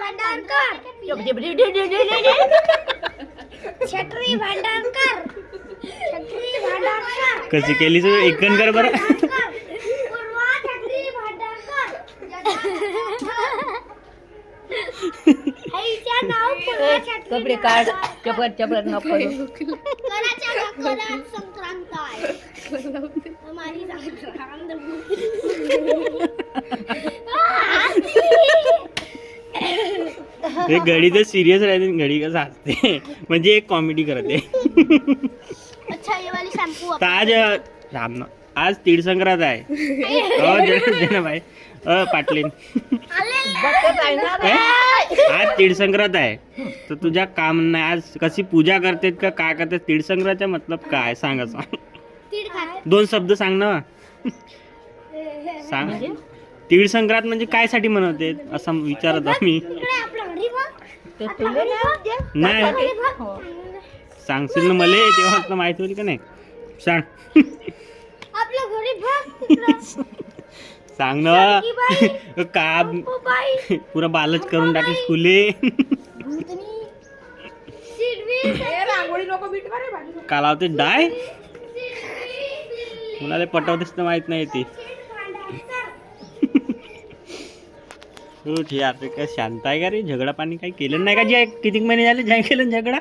भांडारकर छत्री भांडारकर छत्री भांडारकर कशी केली तू एकन कर बरं. पूर्वा छत्री भांडारकर आईच्या नाव पूर्वा छत्री कपडे काढ चपट नको कराच्या संक्रांत आहे हमारी संक्रांत हे घडी तर सिरियस राहते घडी कसं हसते म्हणजे एक कॉमेडी करते. अच्छा ये वाली शैम्पू तर आज राम ना आज तीळ संक्रांत आहे. हो भाई पाटलीन आज तीळ संक्रांत आहे तर तुझ्या काम नाही आज कशी पूजा करतेत का काय करते तीळ संक्रांतचा मतलब काय सांग असं तीळ खाते दोन शब्द सांग ना सांग. तीळ संक्रांत म्हणजे काय साठी मनवते असं विचारत मी. इकडे आपल्या घरी बघ ते तुले नाही घरी बघ सांगशील ना मला तेव्हा तुला माहिती होती का नाही सांग. आपल्या घरी बघ तिकडं सांग ना का ओ बाई पुरा बालच करून टाकली स्कूले. रांगोळी नको बीट करे भाजी का लावते डाय मुलाला पटवतेच तर माहित नाही ती. हो ठीक आहे काय शांत आहे का रे झगडा पाणी काही केलं नाही का जे किती महिने झाले जय केलं झगडा.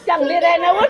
चांगले राहणार